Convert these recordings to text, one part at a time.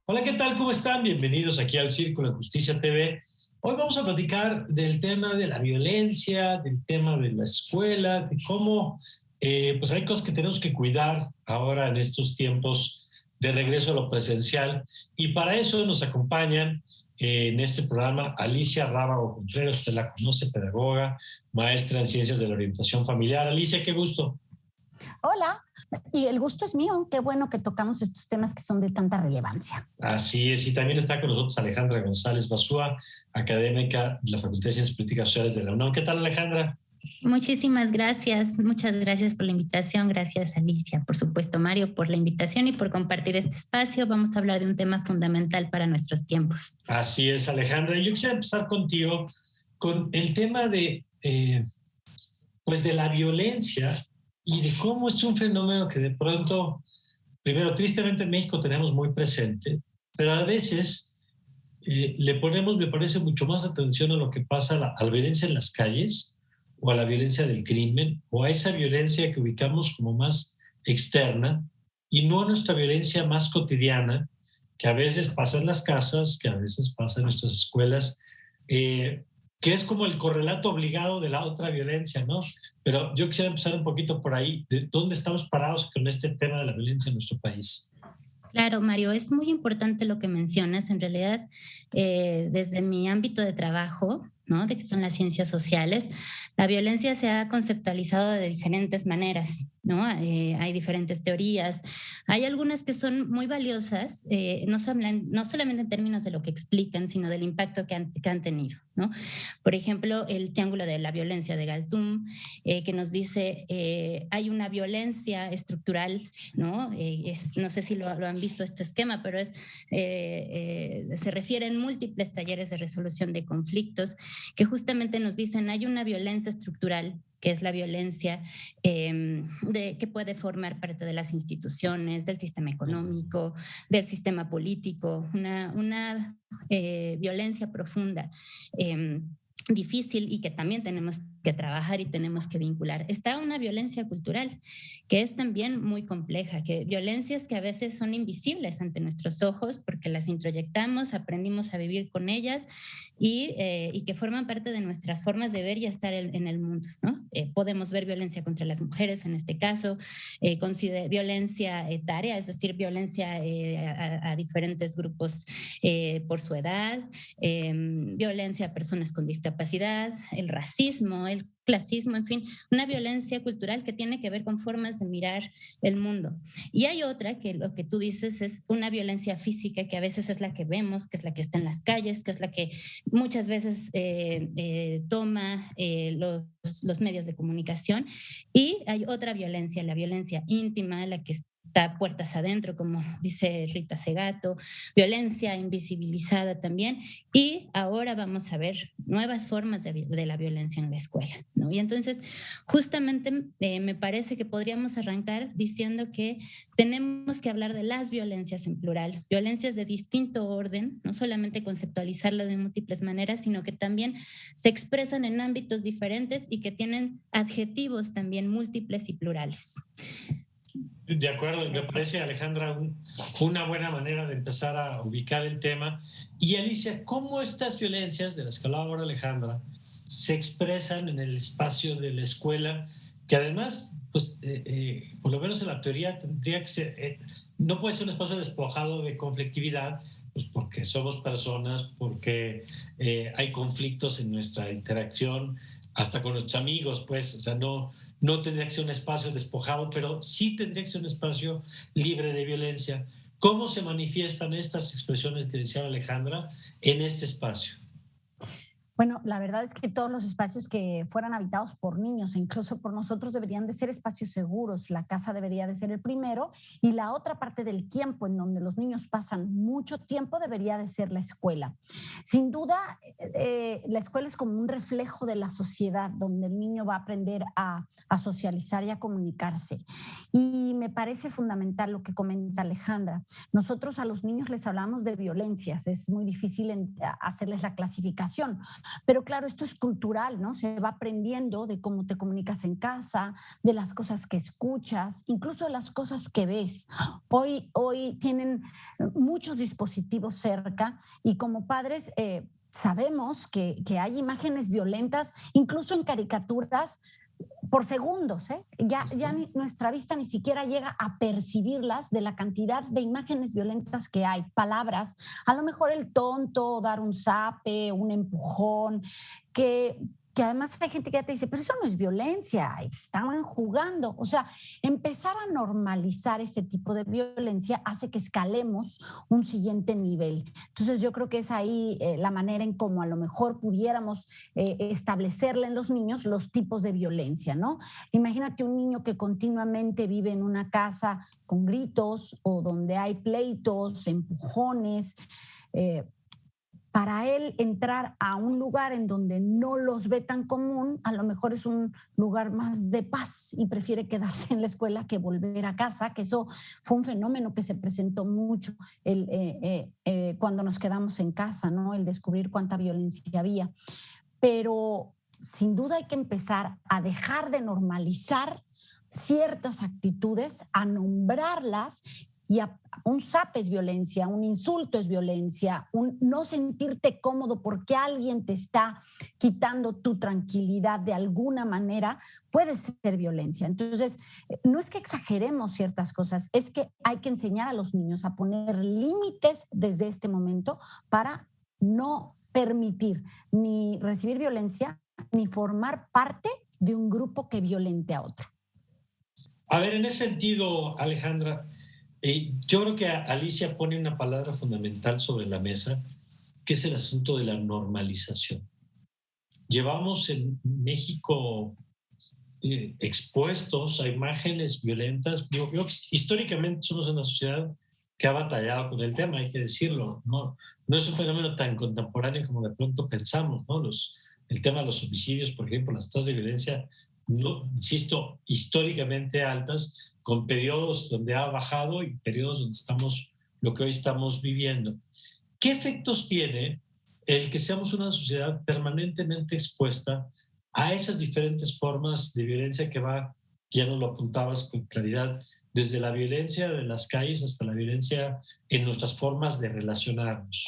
Hola, ¿qué tal? ¿Cómo están? Bienvenidos aquí al Círculo de Justicia TV. Hoy vamos a platicar del tema de la violencia, del tema de la escuela, de cómo pues hay cosas que tenemos que cuidar ahora en estos tiempos de regreso a lo presencial. Y para eso nos acompañan en este programa Alicia Rábago Contreras, usted la conoce, pedagoga, maestra en Ciencias de la Orientación Familiar. Alicia, qué gusto. Hola, y el gusto es mío. Qué bueno que tocamos estos temas que son de tanta relevancia. Así es, y también está con nosotros Alejandra González Basúa, académica de la Facultad de Ciencias Políticas Sociales de la UNAM. ¿Qué tal, Alejandra? Muchísimas gracias, muchas gracias por la invitación, gracias Alicia, por supuesto Mario, por la invitación y por compartir este espacio. Vamos a hablar de un tema fundamental para nuestros tiempos. Así es, Alejandra. Yo quisiera empezar contigo con el tema de, pues de la violencia y de cómo es un fenómeno que de pronto, primero, tristemente en México tenemos muy presente, pero a veces le ponemos, me parece, mucho más atención a lo que pasa a la violencia en las calles o a la violencia del crimen o a esa violencia que ubicamos como más externa y no a nuestra violencia más cotidiana que a veces pasa en las casas, que a veces pasa en nuestras escuelas, que es como el correlato obligado de la otra violencia, ¿no? Pero yo quisiera empezar un poquito por ahí, de dónde estamos parados con este tema de la violencia en nuestro país. Claro, Mario, es muy importante lo que mencionas. En realidad, desde mi ámbito de trabajo, ¿no? De que son las ciencias sociales, la violencia se ha conceptualizado de diferentes maneras, ¿no? Hay diferentes teorías. Hay algunas que son muy valiosas, no solamente en términos de lo que explican, sino del impacto que han tenido, ¿no? Por ejemplo, el triángulo de la violencia de Galtung, que nos dice hay una violencia estructural, ¿no? No sé si lo han visto este esquema, pero se refieren múltiples talleres de resolución de conflictos que justamente nos dicen hay una violencia estructural que es la violencia que puede formar parte de las instituciones, del sistema económico, del sistema político, una violencia profunda, difícil y que también tenemos que trabajar y tenemos que vincular. Está una violencia cultural que es también muy compleja, que violencias que a veces son invisibles ante nuestros ojos porque las introyectamos, aprendimos a vivir con ellas y que forman parte de nuestras formas de ver y estar en el mundo, ¿no? Podemos ver violencia contra las mujeres en este caso, violencia etaria, es decir, violencia a diferentes grupos por su edad, violencia a personas con discapacidad, el racismo, el clasismo, en fin, una violencia cultural que tiene que ver con formas de mirar el mundo. Y hay otra que lo que tú dices es una violencia física que a veces es la que vemos, que es la que está en las calles, que es la que muchas veces toma los medios de comunicación. Y hay otra violencia, la violencia íntima, la que está puertas adentro, como dice Rita Segato, violencia invisibilizada también, y ahora vamos a ver nuevas formas de la violencia en la escuela, ¿no? Y entonces, justamente me parece que podríamos arrancar diciendo que tenemos que hablar de las violencias en plural, violencias de distinto orden, no solamente conceptualizarlo de múltiples maneras, sino que también se expresan en ámbitos diferentes y que tienen adjetivos también múltiples y plurales. De acuerdo, me parece, Alejandra, una buena manera de empezar a ubicar el tema. Y Alicia, ¿cómo estas violencias de las que hablaba ahora Alejandra se expresan en el espacio de la escuela? Que además, pues, por lo menos en la teoría tendría que ser, no puede ser un espacio despojado de conflictividad, pues porque somos personas, porque hay conflictos en nuestra interacción, hasta con nuestros amigos, pues, o sea, no tendría que ser un espacio despojado, pero sí tendría que ser un espacio libre de violencia. ¿Cómo se manifiestan estas expresiones que decía Alejandra en este espacio? Bueno, la verdad es que todos los espacios que fueran habitados por niños e incluso por nosotros deberían de ser espacios seguros. La casa debería de ser el primero y la otra parte del tiempo en donde los niños pasan mucho tiempo debería de ser la escuela. Sin duda, la escuela es como un reflejo de la sociedad donde el niño va a aprender a socializar y a comunicarse. Y me parece fundamental lo que comenta Alejandra. Nosotros a los niños les hablamos de violencias, es muy difícil hacerles la clasificación. Pero claro, esto es cultural, ¿no? Se va aprendiendo de cómo te comunicas en casa, de las cosas que escuchas, incluso de las cosas que ves. Hoy tienen muchos dispositivos cerca y como padres sabemos que hay imágenes violentas, incluso en caricaturas, por segundos, ¿eh? Nuestra vista ni siquiera llega a percibirlas de la cantidad de imágenes violentas que hay, palabras, a lo mejor el tonto, dar un zape, un empujón, que además hay gente que ya te dice, pero eso no es violencia, estaban jugando. O sea, empezar a normalizar este tipo de violencia hace que escalemos un siguiente nivel. Entonces yo creo que es ahí la manera en cómo a lo mejor pudiéramos establecerle en los niños los tipos de violencia, ¿no? Imagínate un niño que continuamente vive en una casa con gritos o donde hay pleitos, empujones. Para él entrar a un lugar en donde no los ve tan común, a lo mejor es un lugar más de paz y prefiere quedarse en la escuela que volver a casa, que eso fue un fenómeno que se presentó mucho cuando nos quedamos en casa, ¿no? El descubrir cuánta violencia había. Pero sin duda hay que empezar a dejar de normalizar ciertas actitudes, a nombrarlas y un zape es violencia, un insulto es violencia, un no sentirte cómodo porque alguien te está quitando tu tranquilidad de alguna manera puede ser violencia. Entonces, no es que exageremos ciertas cosas, es que hay que enseñar a los niños a poner límites desde este momento para no permitir ni recibir violencia ni formar parte de un grupo que violente a otro. A ver, en ese sentido, Alejandra, yo creo que Alicia pone una palabra fundamental sobre la mesa, que es el asunto de la normalización. Llevamos en México expuestos a imágenes violentas. Históricamente somos una sociedad que ha batallado con el tema, hay que decirlo. No es un fenómeno tan contemporáneo como de pronto pensamos, ¿no? El tema de los homicidios, por ejemplo, las tasas de violencia, no, insisto, históricamente altas, con periodos donde ha bajado y periodos donde estamos, lo que hoy estamos viviendo. ¿Qué efectos tiene el que seamos una sociedad permanentemente expuesta a esas diferentes formas de violencia que va, ya nos lo apuntabas con claridad, desde la violencia de las calles hasta la violencia en nuestras formas de relacionarnos?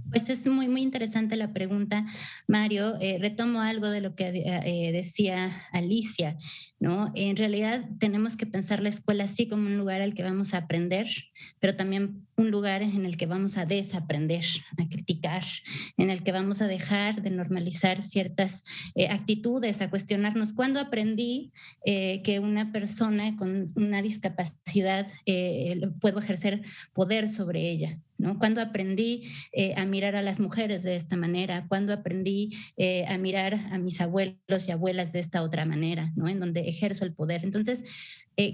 Pues es muy, muy interesante la pregunta, Mario. Retomo algo de lo que decía Alicia, ¿no? En realidad tenemos que pensar la escuela así como un lugar al que vamos a aprender, pero también un lugar en el que vamos a desaprender, a criticar, en el que vamos a dejar de normalizar ciertas actitudes, a cuestionarnos cuándo aprendí que una persona con una discapacidad puedo ejercer poder sobre ella, ¿no? Cuando aprendí a mirar a las mujeres de esta manera, cuando aprendí a mirar a mis abuelos y abuelas de esta otra manera, ¿no? En donde ejerzo el poder. Entonces,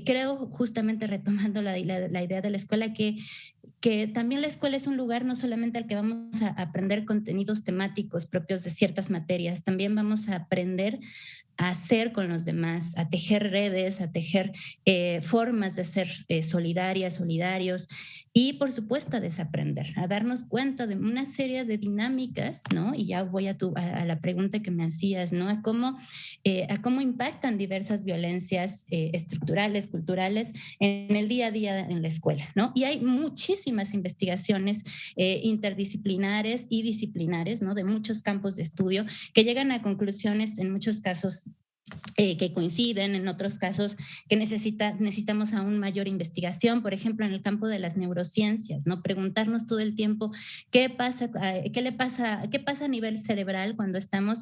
creo, justamente retomando la idea de la escuela, que también la escuela es un lugar no solamente al que vamos a aprender contenidos temáticos propios de ciertas materias, también vamos a aprender a hacer con los demás, a tejer redes, a tejer formas de ser solidarias, solidarios y, por supuesto, a desaprender, a darnos cuenta de una serie de dinámicas, ¿no? Y ya voy a la pregunta que me hacías, ¿no? A cómo impactan diversas violencias estructurales, culturales en el día a día en la escuela, ¿no? Y hay muchísimas investigaciones interdisciplinares y disciplinares, ¿no? De muchos campos de estudio que llegan a conclusiones en muchos casos que coinciden, en otros casos que necesitamos aún mayor investigación, por ejemplo, en el campo de las neurociencias, ¿no? Preguntarnos todo el tiempo qué pasa a nivel cerebral cuando estamos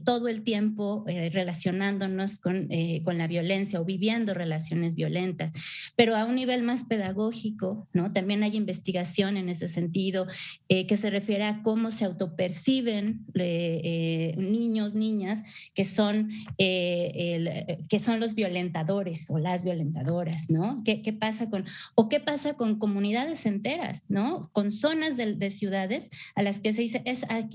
todo el tiempo relacionándonos con la violencia o viviendo relaciones violentas. Pero a un nivel más pedagógico, ¿no? También hay investigación en ese sentido que se refiere a cómo se autoperciben niños, niñas que son los violentadores o las violentadoras, ¿no? ¿Qué pasa con comunidades enteras, ¿no? Con zonas de ciudades a las que se dice,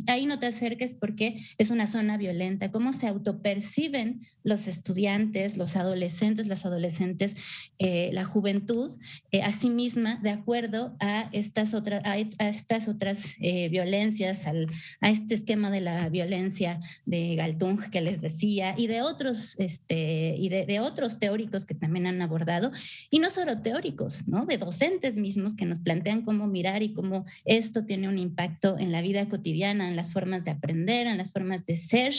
ahí no te acerques porque es una zona violenta. ¿Cómo se autoperciben los estudiantes, los adolescentes, las adolescentes, la juventud, a sí misma, de acuerdo a estas otras violencias, a este esquema de la violencia de Galtung que les decía, y de otros teóricos que también han abordado, y no solo teóricos, ¿no? De docentes mismos que nos plantean cómo mirar y cómo esto tiene un impacto en la vida cotidiana, en las formas de aprender, en las formas de ser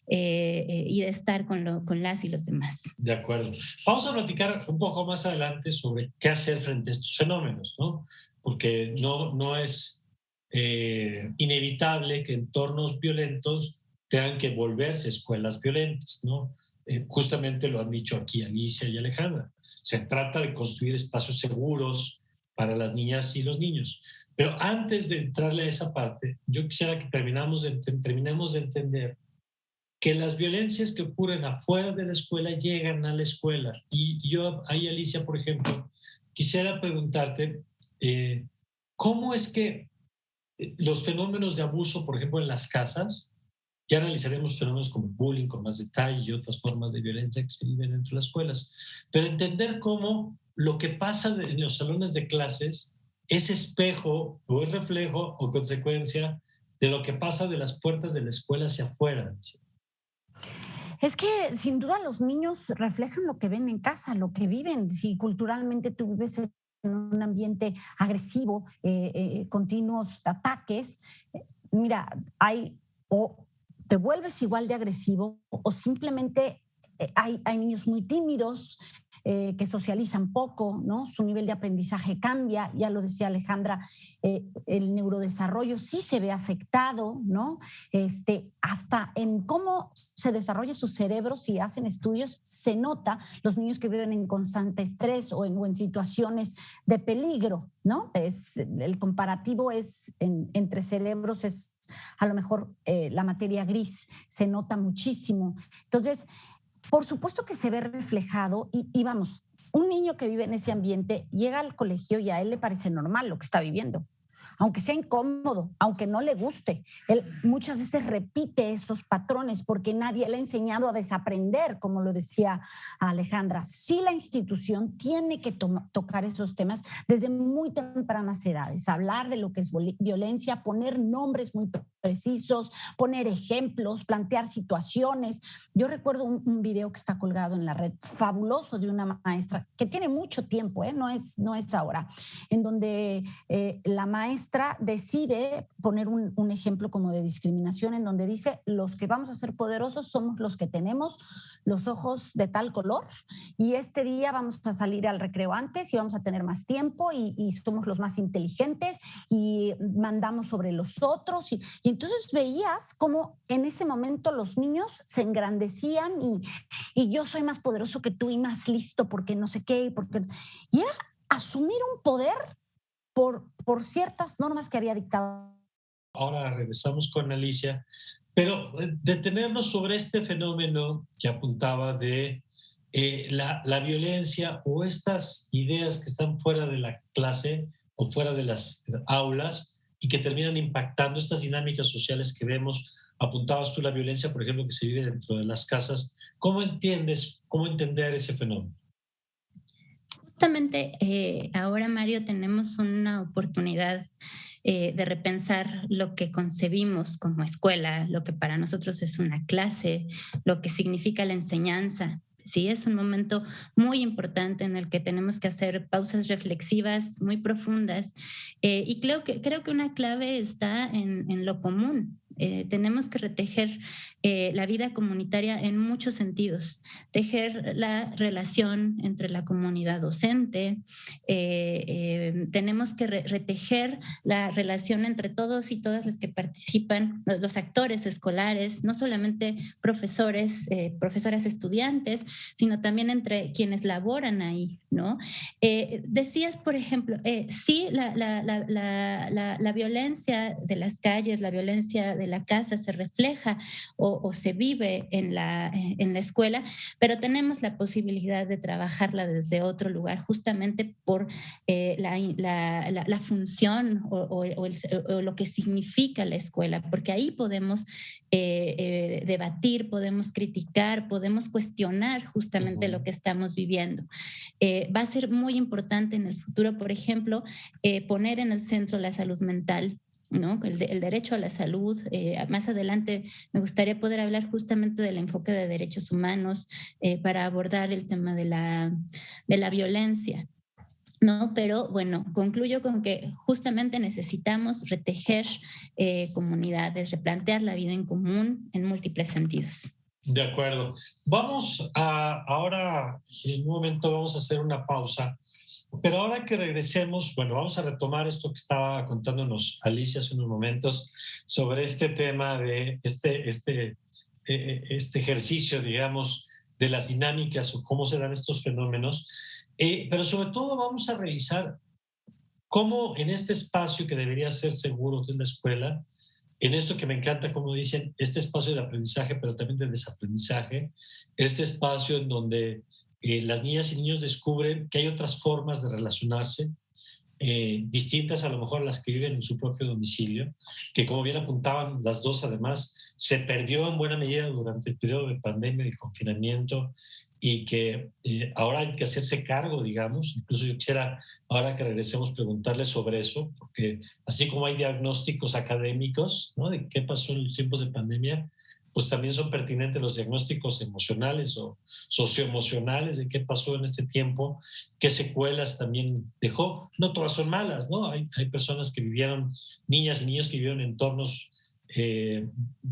y de estar con las y los demás. De acuerdo. Vamos a platicar un poco más adelante sobre qué hacer frente a estos fenómenos, ¿no? Porque no es inevitable que entornos violentos tengan que volverse escuelas violentas, ¿no? Justamente lo han dicho aquí Alicia y Alejandra. Se trata de construir espacios seguros para las niñas y los niños. Pero antes de entrarle a esa parte, yo quisiera que terminemos de entender que las violencias que ocurren afuera de la escuela llegan a la escuela. Y yo, ahí Alicia, por ejemplo, quisiera preguntarte, ¿cómo es que los fenómenos de abuso, por ejemplo, en las casas, ya analizaremos fenómenos como el bullying con más detalle y otras formas de violencia que se viven dentro de las escuelas, pero entender cómo lo que pasa en los salones de clases es espejo o es reflejo o consecuencia de lo que pasa de las puertas de la escuela hacia afuera. Es que sin duda los niños reflejan lo que ven en casa, lo que viven. Si culturalmente tú vives en un ambiente agresivo, continuos ataques, mira, o te vuelves igual de agresivo o simplemente hay niños muy tímidos que socializan poco, ¿no? Su nivel de aprendizaje cambia, ya lo decía Alejandra, el neurodesarrollo sí se ve afectado, ¿no? Hasta en cómo se desarrolla su cerebro, si hacen estudios, se nota los niños que viven en constante estrés o en situaciones de peligro, ¿no? El comparativo entre cerebros es a lo mejor la materia gris, se nota muchísimo. Entonces, por supuesto que se ve reflejado y vamos, un niño que vive en ese ambiente llega al colegio y a él le parece normal lo que está viviendo. Aunque sea incómodo, aunque no le guste, él muchas veces repite esos patrones porque nadie le ha enseñado a desaprender, como lo decía Alejandra. Sí, la institución tiene que tocar esos temas desde muy tempranas edades, hablar de lo que es violencia, poner nombres muy precisos, poner ejemplos, plantear situaciones. Yo recuerdo un video que está colgado en la red, fabuloso, de una maestra que tiene mucho tiempo, no es ahora, en donde la maestra decide poner un ejemplo como de discriminación en donde dice, los que vamos a ser poderosos somos los que tenemos los ojos de tal color y este día vamos a salir al recreo antes y vamos a tener más tiempo y somos los más inteligentes y mandamos sobre los otros y entonces veías cómo en ese momento los niños se engrandecían y yo soy más poderoso que tú y más listo porque no sé qué, y era asumir un poder por ciertas normas que había dictado. Ahora regresamos con Alicia, pero detenernos sobre este fenómeno que apuntaba de la violencia o estas ideas que están fuera de la clase o fuera de las aulas y que terminan impactando estas dinámicas sociales que vemos. Apuntabas tú la violencia, por ejemplo, que se vive dentro de las casas. ¿Cómo entender ese fenómeno? Justamente ahora, Mario, tenemos una oportunidad de repensar lo que concebimos como escuela, lo que para nosotros es una clase, lo que significa la enseñanza. Sí, es un momento muy importante en el que tenemos que hacer pausas reflexivas muy profundas y creo que una clave está en lo común, Tenemos que retejer la vida comunitaria en muchos sentidos, tejer la relación entre la comunidad docente, tenemos que retejer la relación entre todos y todas las que participan, los actores escolares, no solamente profesores, profesoras estudiantes, sino también entre quienes laboran ahí, ¿no? Decías, por ejemplo, sí, la violencia de las calles, la violencia de la casa se refleja o se vive en la escuela, pero tenemos la posibilidad de trabajarla desde otro lugar, justamente por la función o lo que significa la escuela, porque ahí podemos debatir, podemos criticar, podemos cuestionar justamente lo que estamos viviendo. Va a ser muy importante en el futuro, por ejemplo, poner en el centro la salud mental, ¿no? El derecho a la salud. Más adelante me gustaría poder hablar justamente del enfoque de derechos humanos para abordar el tema de la violencia, ¿no? Pero bueno, concluyo con que justamente necesitamos retejer comunidades, replantear la vida en común en múltiples sentidos. De acuerdo. Vamos a, ahora, en un momento vamos a hacer una pausa, pero ahora que regresemos, bueno, vamos a retomar esto que estaba contándonos Alicia hace unos momentos sobre este tema de este ejercicio, digamos, de las dinámicas o cómo se dan estos fenómenos, pero sobre todo vamos a revisar cómo en este espacio que debería ser seguro de una escuela, en esto que me encanta, como dicen, este espacio de aprendizaje, pero también de desaprendizaje, este espacio en donde las niñas y niños descubren que hay otras formas de relacionarse, distintas a lo mejor a las que viven en su propio domicilio, que como bien apuntaban las dos además, se perdió en buena medida durante el periodo de pandemia y confinamiento y que ahora hay que hacerse cargo, digamos. Incluso yo quisiera, ahora que regresemos, preguntarles sobre eso, porque así como hay diagnósticos académicos, ¿no?, de qué pasó en los tiempos de pandemia, pues también son pertinentes los diagnósticos emocionales o socioemocionales de qué pasó en este tiempo, qué secuelas también dejó. No todas son malas, ¿no? Hay personas que vivieron, niñas y niños que vivieron en entornos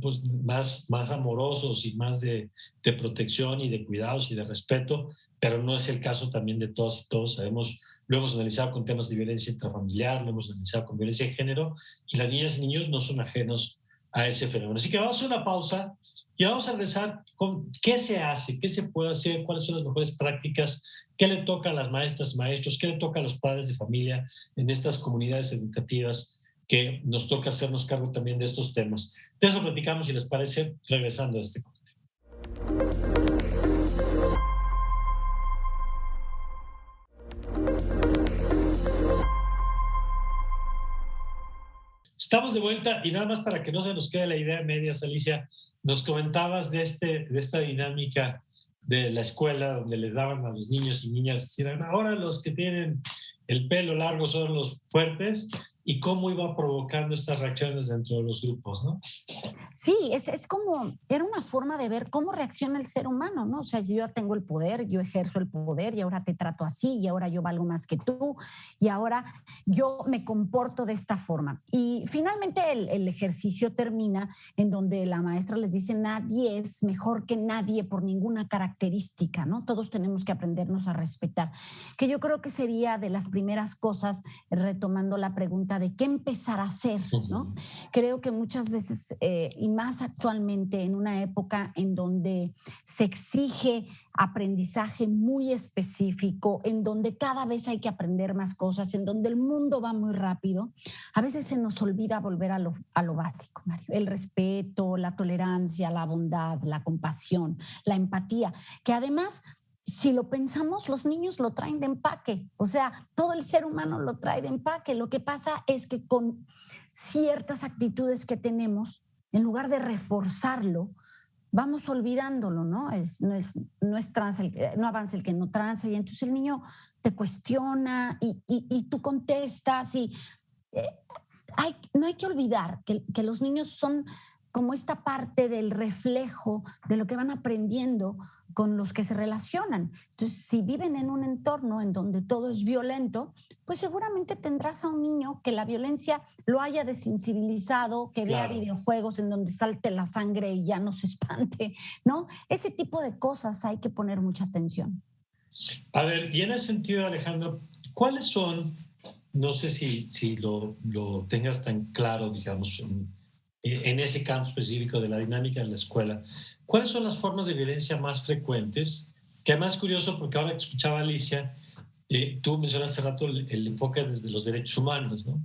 pues más amorosos y más de protección y de cuidados y de respeto, pero no es el caso también de todas y todos. Sabemos, lo hemos analizado con temas de violencia intrafamiliar, lo hemos analizado con violencia de género, y las niñas y niños no son ajenos a ese fenómeno. Así que vamos a hacer una pausa y vamos a regresar con qué se hace, qué se puede hacer, cuáles son las mejores prácticas, qué le toca a las maestras, maestros, qué le toca a los padres de familia en estas comunidades educativas que nos toca hacernos cargo también de estos temas. De eso platicamos, si les parece, regresando a este corte. Estamos de vuelta y nada más para que no se nos quede la idea media, Alicia, nos comentabas de esta dinámica de la escuela donde le daban a los niños y niñas, ahora los que tienen el pelo largo son los fuertes, y cómo iba provocando estas reacciones dentro de los grupos, ¿no? Sí, es como, era una forma de ver cómo reacciona el ser humano, ¿no? O sea, yo ya tengo el poder, yo ejerzo el poder y ahora te trato así y ahora yo valgo más que tú y ahora yo me comporto de esta forma. Y finalmente el ejercicio termina en donde la maestra les dice nadie es mejor que nadie por ninguna característica, ¿no? Todos tenemos que aprendernos a respetar, que yo creo que sería de las primeras cosas, retomando la pregunta de qué empezar a hacer, ¿no? Creo que muchas veces, y más actualmente en una época en donde se exige aprendizaje muy específico, en donde cada vez hay que aprender más cosas, en donde el mundo va muy rápido, a veces se nos olvida volver a lo básico, Mario. El respeto, la tolerancia, la bondad, la compasión, la empatía, que además, si lo pensamos, los niños lo traen de empaque, o sea, todo el ser humano lo trae de empaque. Lo que pasa es que con ciertas actitudes que tenemos, en lugar de reforzarlo, vamos olvidándolo, ¿no? No avanza el que no tranza, y entonces el niño te cuestiona y tú contestas y no hay que olvidar que los niños son como esta parte del reflejo de lo que van aprendiendo con los que se relacionan. Entonces, si viven en un entorno en donde todo es violento, pues seguramente tendrás a un niño que la violencia lo haya desensibilizado, que vea Claro. videojuegos en donde salte la sangre y ya no se espante, ¿no? Ese tipo de cosas hay que poner mucha atención. A ver, y en ese sentido, Alejandro, ¿cuáles son, no sé si lo tengas tan claro, digamos, en ese campo específico de la dinámica de la escuela, cuáles son las formas de violencia más frecuentes? Que además es curioso porque ahora que escuchaba a Alicia, tú mencionaste hace rato el enfoque desde los derechos humanos, ¿no?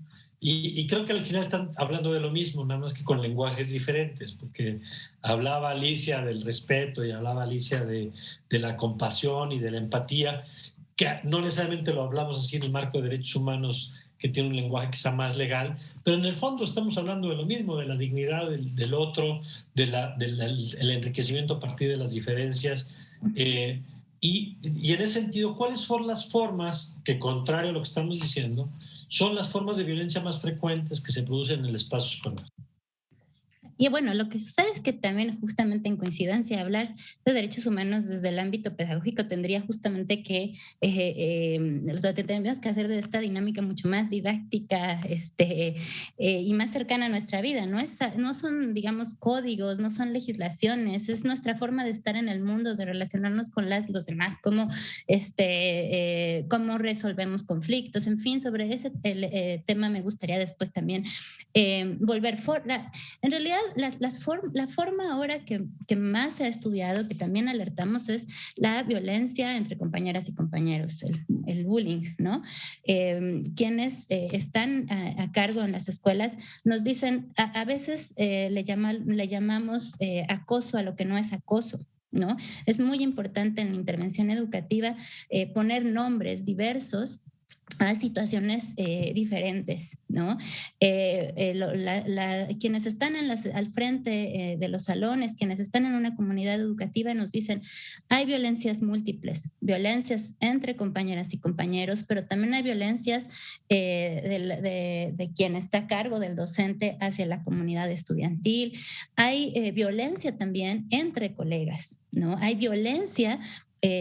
Y creo que al final están hablando de lo mismo, nada más que con lenguajes diferentes, porque hablaba Alicia del respeto y hablaba Alicia de la compasión y de la empatía, que no necesariamente lo hablamos así en el marco de derechos humanos, que tiene un lenguaje quizá más legal, pero en el fondo estamos hablando de lo mismo, de la dignidad del otro, el enriquecimiento a partir de las diferencias. Y en ese sentido, ¿cuáles son las formas que, contrario a lo que estamos diciendo, son las formas de violencia más frecuentes que se producen en el espacio escolar? Y bueno, lo que sucede es que también justamente en coincidencia hablar de derechos humanos desde el ámbito pedagógico tendría justamente que, lo tendríamos que hacer de esta dinámica mucho más didáctica y más cercana a nuestra vida, ¿no? No son, digamos, códigos, no son legislaciones, es nuestra forma de estar en el mundo, de relacionarnos con los demás, cómo resolvemos conflictos, en fin, sobre ese tema me gustaría después también volver. En realidad, la forma ahora que más se ha estudiado, que también alertamos, es la violencia entre compañeras y compañeros, el bullying, ¿no? Quienes están a cargo en las escuelas nos dicen, a veces le llamamos acoso a lo que no es acoso. ¿No? Es muy importante en la intervención educativa poner nombres diversos a situaciones diferentes, ¿no? Quienes están al frente de los salones, quienes están en una comunidad educativa nos dicen, hay violencias múltiples, violencias entre compañeras y compañeros, pero también hay violencias de quien está a cargo del docente hacia la comunidad estudiantil, hay violencia también entre colegas, ¿no? Hay violencia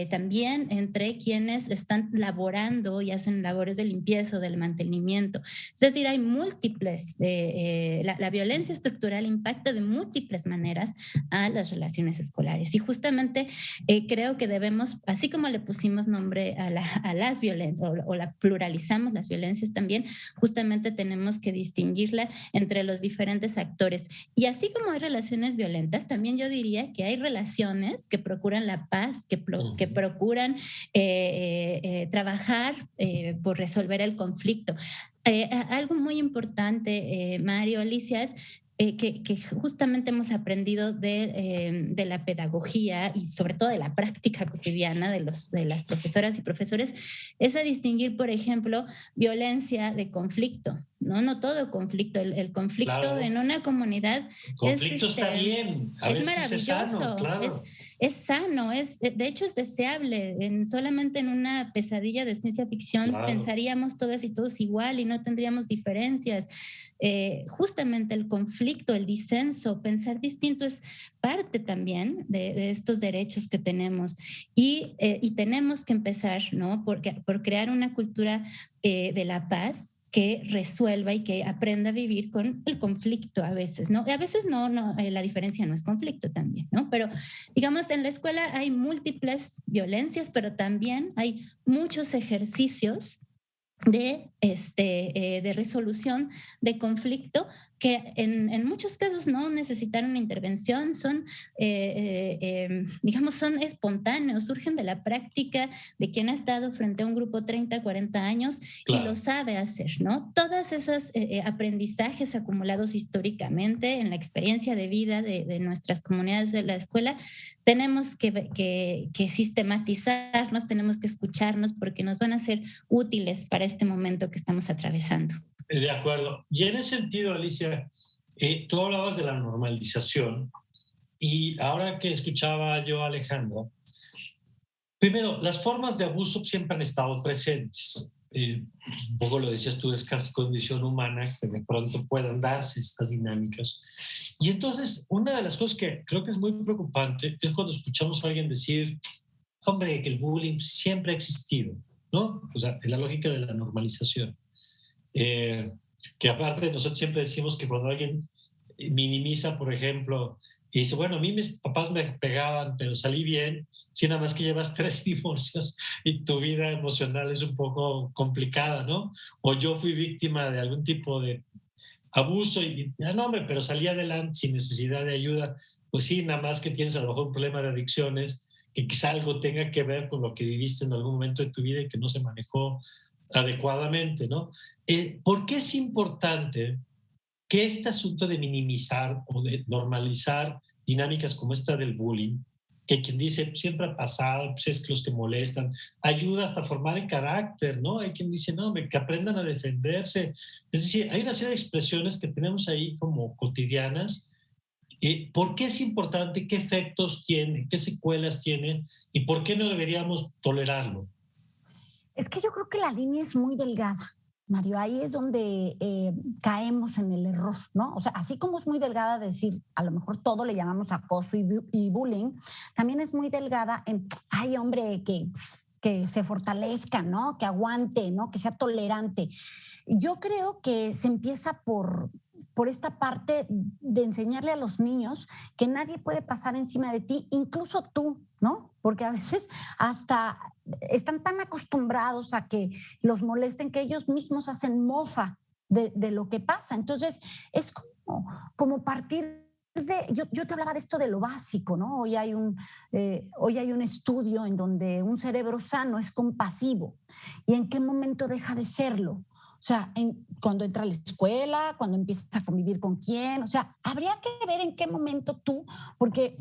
también entre quienes están laborando y hacen labores de limpieza o del mantenimiento. Es decir, hay múltiples, la violencia estructural impacta de múltiples maneras a las relaciones escolares. Y justamente creo que debemos, así como le pusimos nombre a las violencias o la pluralizamos las violencias también, justamente tenemos que distinguirla entre los diferentes actores. Y así como hay relaciones violentas, también yo diría que hay relaciones que procuran la paz, que procuran trabajar por resolver el conflicto. Algo muy importante, Mario, Alicia, es que justamente hemos aprendido de la pedagogía y sobre todo de la práctica cotidiana de las profesoras y profesores, es a distinguir, por ejemplo, violencia de conflicto. No, no todo conflicto. El conflicto Claro. en una comunidad El conflicto está bien, a es veces es sano, maravilloso, claro. es sano, de hecho es deseable. Solamente en una pesadilla de ciencia ficción Claro. pensaríamos todas y todos igual y no tendríamos diferencias. Justamente el conflicto, el disenso, pensar distinto es parte también de estos derechos que tenemos y tenemos que empezar, ¿no? Por crear una cultura de la paz que resuelva y que aprenda a vivir con el conflicto a veces, ¿no? A veces no, la diferencia no es conflicto también, ¿no? Pero digamos, en la escuela hay múltiples violencias, pero también hay muchos ejercicios de resolución de conflicto que en muchos casos no necesitan una intervención, digamos, son espontáneos, surgen de la práctica de quien ha estado frente a un grupo 30, 40 años Claro. y lo sabe hacer, ¿no? Todos esos aprendizajes acumulados históricamente en la experiencia de vida de nuestras comunidades de la escuela, tenemos que sistematizarnos, tenemos que escucharnos porque nos van a ser útiles para este momento que estamos atravesando. De acuerdo. Y en ese sentido, Alicia, tú hablabas de la normalización y ahora que escuchaba yo a Alejandro, primero, las formas de abuso siempre han estado presentes. un poco lo decías tú, es casi condición humana que de pronto puedan darse estas dinámicas. Y entonces, una de las cosas que creo que es muy preocupante es cuando escuchamos a alguien decir, hombre, que el bullying siempre ha existido, ¿no? O sea, en la lógica de la normalización. Eh, que aparte nosotros siempre decimos que cuando alguien minimiza, por ejemplo, y dice, bueno, a mí mis papás me pegaban, pero salí bien, si nada más que llevas 3 divorcios y tu vida emocional es un poco complicada, ¿no? O yo fui víctima de algún tipo de abuso y no, hombre, pero salí adelante sin necesidad de ayuda. Pues sí, nada más que tienes a lo mejor un problema de adicciones, que quizá algo tenga que ver con lo que viviste en algún momento de tu vida y que no se manejó adecuadamente, ¿no? ¿Por qué es importante que este asunto de minimizar o de normalizar dinámicas como esta del bullying, que quien dice siempre ha pasado, pues es que los que molestan, ayuda hasta a formar el carácter, ¿no? Hay quien dice, no, que aprendan a defenderse. Es decir, hay una serie de expresiones que tenemos ahí como cotidianas. ¿Por qué es importante? ¿Qué efectos tiene? ¿Qué secuelas tiene? ¿Y por qué no deberíamos tolerarlo? Es que yo creo que la línea es muy delgada, Mario. Ahí es donde caemos en el error, ¿no? O sea, así como es muy delgada decir, a lo mejor todo le llamamos acoso y bullying, también es muy delgada en, ay, hombre, que se fortalezca, ¿no? Que aguante, ¿no? Que sea tolerante. Yo creo que se empieza por esta parte de enseñarle a los niños que nadie puede pasar encima de ti, incluso tú, ¿no? Porque a veces hasta están tan acostumbrados a que los molesten que ellos mismos hacen mofa de lo que pasa. Entonces, es como partir yo te hablaba de esto de lo básico, ¿no? Hoy hay un estudio en donde un cerebro sano es compasivo. ¿Y en qué momento deja de serlo? O sea, cuando entra a la escuela, cuando empiezas a convivir con quién, o sea, habría que ver en qué momento tú, porque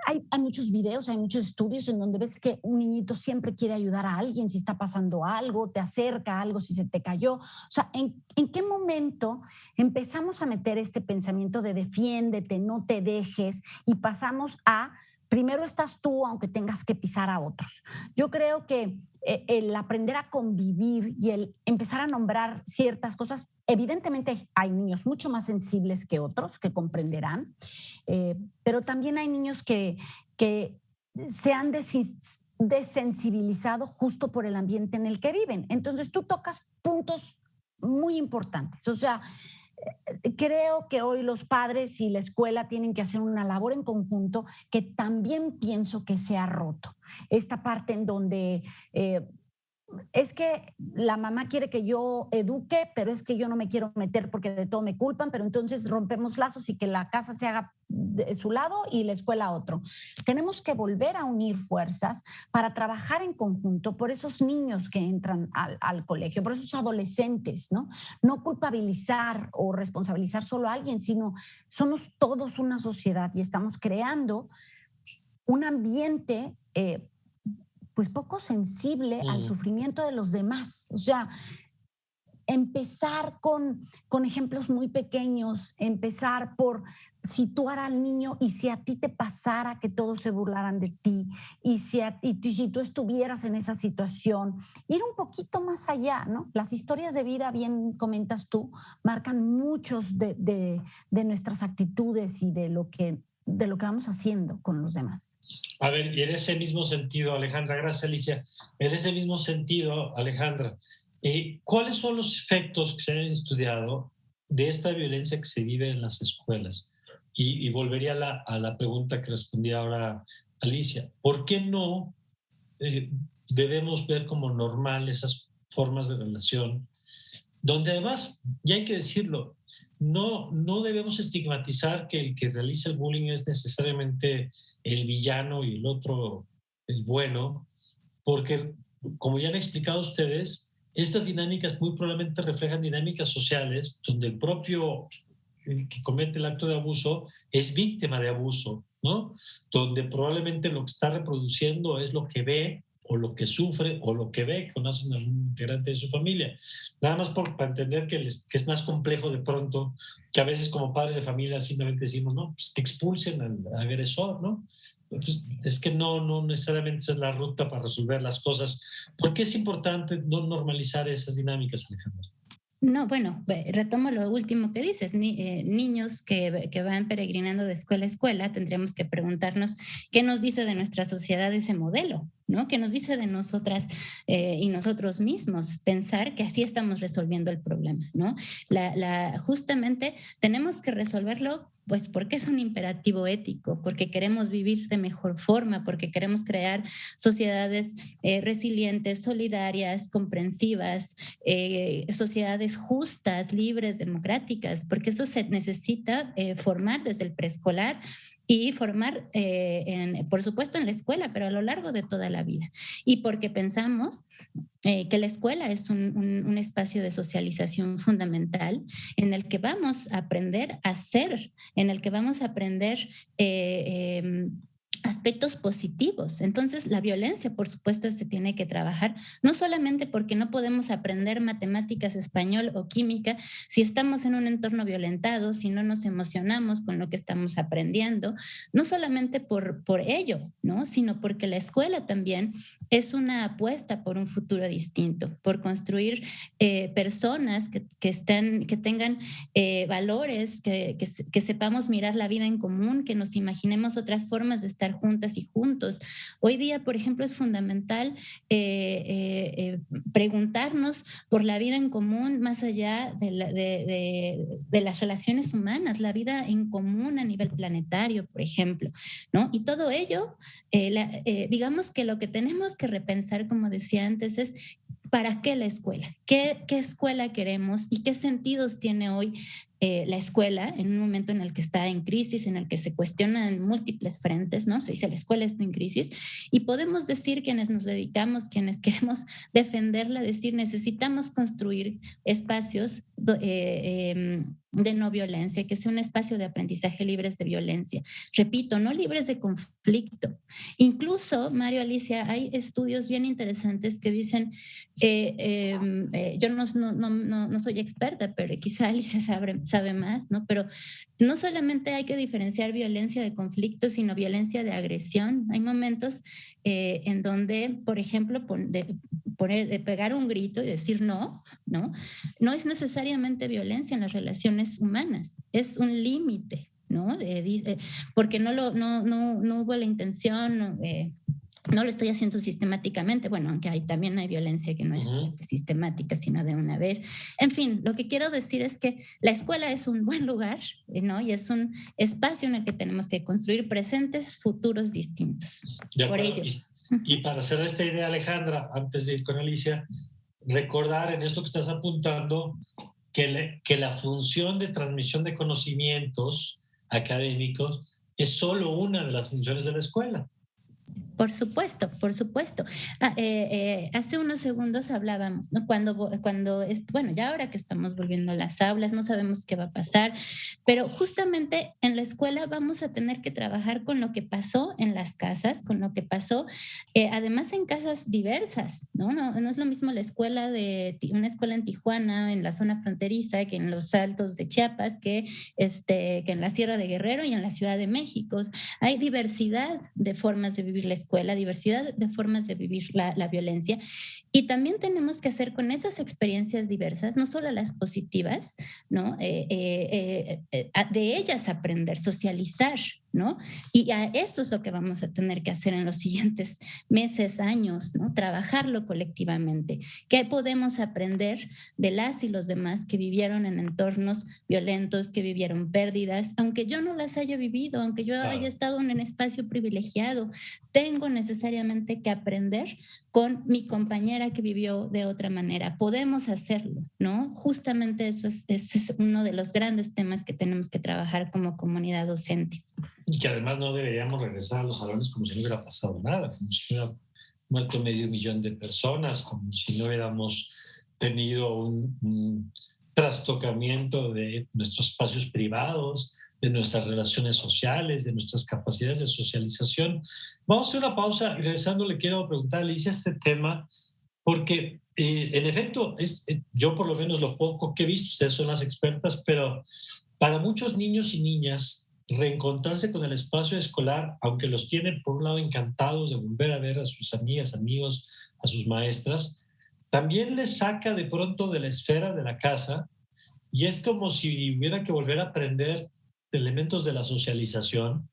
hay muchos videos, hay muchos estudios en donde ves que un niñito siempre quiere ayudar a alguien si está pasando algo, te acerca algo si se te cayó. O sea, ¿en qué momento empezamos a meter este pensamiento de defiéndete, no te dejes y pasamos a primero estás tú aunque tengas que pisar a otros? Yo creo que el aprender a convivir y el empezar a nombrar ciertas cosas, evidentemente hay niños mucho más sensibles que otros que comprenderán, pero también hay niños que se han desensibilizado justo por el ambiente en el que viven. Entonces tú tocas puntos muy importantes. O sea, creo que hoy los padres y la escuela tienen que hacer una labor en conjunto que también pienso que se ha roto. Esta parte en donde es que la mamá quiere que yo eduque, pero es que yo no me quiero meter porque de todo me culpan, pero entonces rompemos lazos y que la casa se haga de su lado y la escuela otro. Tenemos que volver a unir fuerzas para trabajar en conjunto por esos niños que entran al colegio, por esos adolescentes, ¿no? No culpabilizar o responsabilizar solo a alguien, sino somos todos una sociedad y estamos creando un ambiente pues poco sensible al sufrimiento de los demás. O sea, empezar con ejemplos muy pequeños, empezar por situar al niño y si a ti te pasara que todos se burlaran de ti y si tú estuvieras en esa situación, ir un poquito más allá, ¿no? Las historias de vida, bien comentas tú, marcan muchos de nuestras actitudes y de lo que vamos haciendo con los demás. A ver, y en ese mismo sentido, Alejandra, gracias Alicia, en ese mismo sentido, Alejandra, ¿cuáles son los efectos que se han estudiado de esta violencia que se vive en las escuelas? Y volvería a la pregunta que respondía ahora Alicia. ¿Por qué no debemos ver como normal esas formas de relación? Donde además, ya hay que decirlo, no debemos estigmatizar que el que realiza el bullying es necesariamente el villano y el otro el bueno, porque como ya han explicado ustedes, estas dinámicas muy probablemente reflejan dinámicas sociales donde el propio el que comete el acto de abuso es víctima de abuso, ¿no? Donde probablemente lo que está reproduciendo es lo que ve o lo que sufre o lo que ve con algún integrante de su familia. Nada más para entender que es más complejo de pronto, que a veces como padres de familia simplemente decimos, no, pues que expulsen al agresor, ¿no? Pues, es que no necesariamente esa es la ruta para resolver las cosas. ¿Por qué es importante no normalizar esas dinámicas, Alejandra? No, bueno, retomo lo último que dices. Niños que van peregrinando de escuela a escuela, tendríamos que preguntarnos qué nos dice de nuestra sociedad ese modelo, ¿no? ¿Qué nos dice de nosotras y nosotros mismos? Pensar que así estamos resolviendo el problema, ¿no? Justamente tenemos que resolverlo pues porque es un imperativo ético, porque queremos vivir de mejor forma, porque queremos crear sociedades resilientes, solidarias, comprensivas, sociedades justas, libres, democráticas, porque eso se necesita formar desde el preescolar y formar, por supuesto, en la escuela, pero a lo largo de toda la vida. Y porque pensamos que la escuela es un espacio de socialización fundamental en el que vamos a aprender a ser, en el que vamos a aprender aspectos positivos. Entonces, la violencia, por supuesto, se tiene que trabajar, no solamente porque no podemos aprender matemáticas, español o química si estamos en un entorno violentado, si no nos emocionamos con lo que estamos aprendiendo, no solamente por ello, ¿no? Sino porque la escuela también es una apuesta por un futuro distinto, por construir personas que tengan valores, que sepamos mirar la vida en común, que nos imaginemos otras formas de estar juntas y juntos. Hoy día, por ejemplo, es fundamental preguntarnos por la vida en común más allá de las relaciones humanas, la vida en común a nivel planetario, por ejemplo, ¿no? Y todo ello, digamos que lo que tenemos que repensar, como decía antes, es ¿para qué la escuela? ¿Qué escuela queremos y qué sentidos tiene hoy la escuela en un momento en el que está en crisis, en el que se cuestionan múltiples frentes, ¿no? Se dice la escuela está en crisis y podemos decir quienes nos dedicamos, quienes queremos defenderla, decir necesitamos construir espacios de no violencia, que sea un espacio de aprendizaje libres de violencia. Repito, no libres de conflicto. Incluso, Mario, Alicia, hay estudios bien interesantes que dicen, yo no soy experta, pero quizá Alicia sabe más, ¿no? Pero no solamente hay que diferenciar violencia de conflicto, sino violencia de agresión. Hay momentos en donde, por ejemplo, de pegar un grito y decir no, ¿no? No es necesariamente violencia en las relaciones humanas, es un límite, ¿no? Porque no hubo la intención, no lo estoy haciendo sistemáticamente, bueno, aunque también hay violencia que no es sistemática, sino de una vez. En fin, lo que quiero decir es que la escuela es un buen lugar, ¿no? Y es un espacio en el que tenemos que construir presentes, futuros distintos. Por ello. Y para hacer esta idea, Alejandra, antes de ir con Alicia, recordar en esto que estás apuntando que la función de transmisión de conocimientos académicos es solo una de las funciones de la escuela. Por supuesto, por supuesto. Hace unos segundos hablábamos, ¿no? Bueno, ya ahora que estamos volviendo a las aulas, no sabemos qué va a pasar, pero justamente en la escuela vamos a tener que trabajar con lo que pasó en las casas, con lo que pasó, además en casas diversas, ¿no? No es lo mismo una escuela en Tijuana, en la zona fronteriza, que en los Altos de Chiapas, que en la Sierra de Guerrero y en la Ciudad de México. Hay diversidad de formas de vivir la escuela, diversidad de formas de vivir la violencia. Y también tenemos que hacer con esas experiencias diversas, no solo las positivas, ¿no? De ellas aprender, socializar, ¿no? Y a eso es lo que vamos a tener que hacer en los siguientes meses, años, ¿no? Trabajarlo colectivamente. ¿Qué podemos aprender de las y los demás que vivieron en entornos violentos, que vivieron pérdidas, aunque yo no las haya vivido, aunque yo haya estado en un espacio privilegiado? Tengo necesariamente que aprender con mi compañera que vivió de otra manera. Podemos hacerlo, ¿no? Justamente eso es uno de los grandes temas que tenemos que trabajar como comunidad docente. Y que además no deberíamos regresar a los salones como si no hubiera pasado nada, como si hubiera muerto 500,000 de personas, como si no hubiéramos tenido un trastocamiento de nuestros espacios privados, de nuestras relaciones sociales, de nuestras capacidades de socialización. Vamos a hacer una pausa y regresando le quiero preguntar a Alicia este tema, porque en efecto, yo por lo menos lo poco que he visto, ustedes son las expertas, pero para muchos niños y niñas reencontrarse con el espacio escolar, aunque los tiene por un lado encantados de volver a ver a sus amigas, amigos, a sus maestras, también les saca de pronto de la esfera de la casa y es como si hubiera que volver a aprender elementos de la socialización,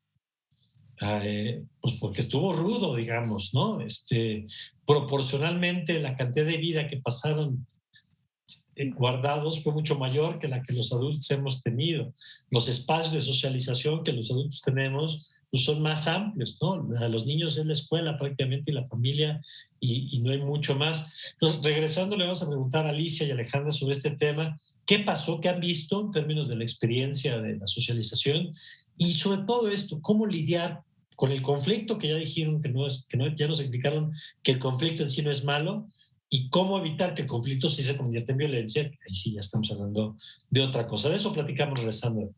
pues porque estuvo rudo, digamos, ¿no? Proporcionalmente la cantidad de vida que pasaron guardados fue mucho mayor que la que los adultos hemos tenido. Los espacios de socialización que los adultos tenemos pues son más amplios, ¿no? A los niños es la escuela prácticamente y la familia y no hay mucho más. Entonces, regresando, le vamos a preguntar a Alicia y Alejandra sobre este tema. ¿Qué pasó? ¿Qué han visto en términos de la experiencia de la socialización? Y sobre todo esto, ¿cómo lidiar con el conflicto que ya dijeron ya nos explicaron que el conflicto en sí no es malo? Y cómo evitar que el conflicto sí se convierta en violencia, ahí sí ya estamos hablando de otra cosa. De eso platicamos regresando.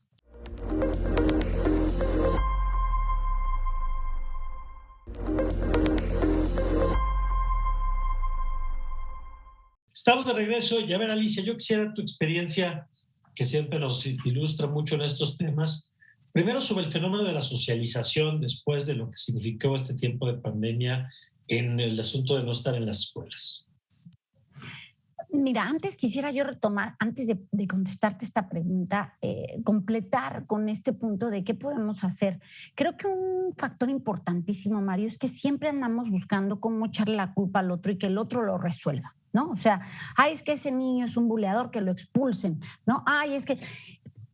Estamos de regreso y a ver, Alicia, yo quisiera tu experiencia, que siempre nos ilustra mucho en estos temas, primero sobre el fenómeno de la socialización después de lo que significó este tiempo de pandemia en el asunto de no estar en las escuelas. Mira, antes quisiera yo retomar, antes de contestarte esta pregunta, completar con este punto de qué podemos hacer. Creo que un factor importantísimo, Mario, es que siempre andamos buscando cómo echarle la culpa al otro y que el otro lo resuelva, ¿no? O sea, ay, es que ese niño es un buleador, que lo expulsen, ¿no? Ay, es que...